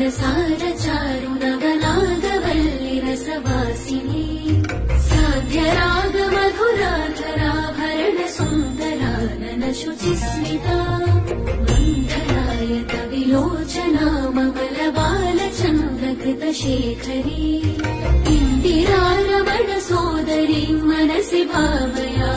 मनसारचारुनवनागवल्लि रसवासिनी साध्यराग मधुराधराभरण सुन्दरानन शुचिस्मिता मन्दरायत विलोचना ममलबालचन्द्रकृतशेखरी इन्दिरा रमण सोदरी मनसि भावया